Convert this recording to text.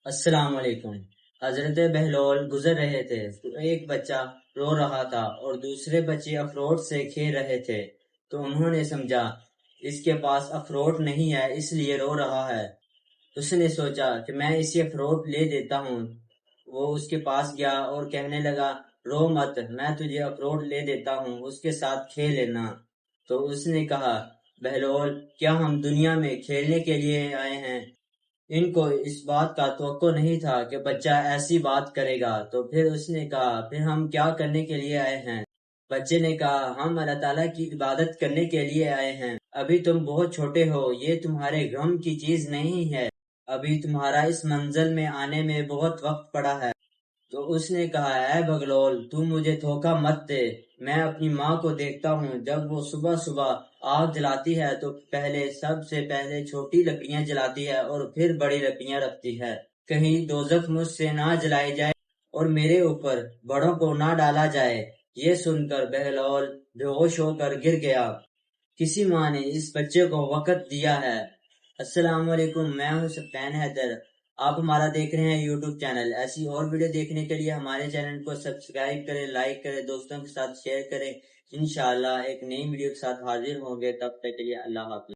السلام علیکم۔ حضرت بہلول گزر رہے تھے تو ایک بچہ رو رہا تھا اور دوسرے بچے اخروٹ سے کھیل رہے تھے، تو انہوں نے سمجھا اس کے پاس اخروٹ نہیں ہے اس لیے رو رہا ہے۔ اس نے سوچا کہ میں اسے اخروٹ لے دیتا ہوں۔ وہ اس کے پاس گیا اور کہنے لگا، رو مت، میں تجھے اخروٹ لے دیتا ہوں، اس کے ساتھ کھیل لینا۔ تو اس نے کہا، بہلول، کیا ہم دنیا میں کھیلنے کے لیے آئے ہیں؟ ان کو اس بات کا توقع نہیں تھا کہ بچہ ایسی بات کرے گا، تو پھر اس نے کہا، پھر ہم کیا کرنے کے لیے آئے ہیں؟ بچے نے کہا، ہم اللہ تعالیٰ کی عبادت کرنے کے لیے آئے ہیں۔ ابھی تم بہت چھوٹے ہو، یہ تمہارے غم کی چیز نہیں ہے، ابھی تمہارا اس منزل میں آنے میں بہت وقت پڑا ہے۔ تو اس نے کہا، اے بغلول، تو مجھے دھوکہ مت دے۔ میں اپنی ماں کو دیکھتا ہوں، جب وہ صبح صبح آگ جلاتی ہے تو سب سے پہلے چھوٹی لکڑیاں جلاتی ہے اور پھر بڑی لکڑیاں رکھتی ہے، کہیں دوزخ مجھ سے نہ جلائی جائے اور میرے اوپر بڑوں کو نہ ڈالا جائے۔ یہ سن کر بہلول بے ہوش ہو کر گر گیا۔ کسی ماں نے اس بچے کو وقت دیا ہے۔ السلام علیکم، میں ہوں سفین حیدر۔ آپ ہمارا دیکھ رہے ہیں یوٹیوب چینل۔ ایسی اور ویڈیو دیکھنے کے لیے ہمارے چینل کو سبسکرائب کریں، لائک کریں، دوستوں کے ساتھ شیئر کریں۔ انشاءاللہ ایک نئی ویڈیو کے ساتھ حاضر ہوں گے، تب تک کے لیے اللہ حافظ۔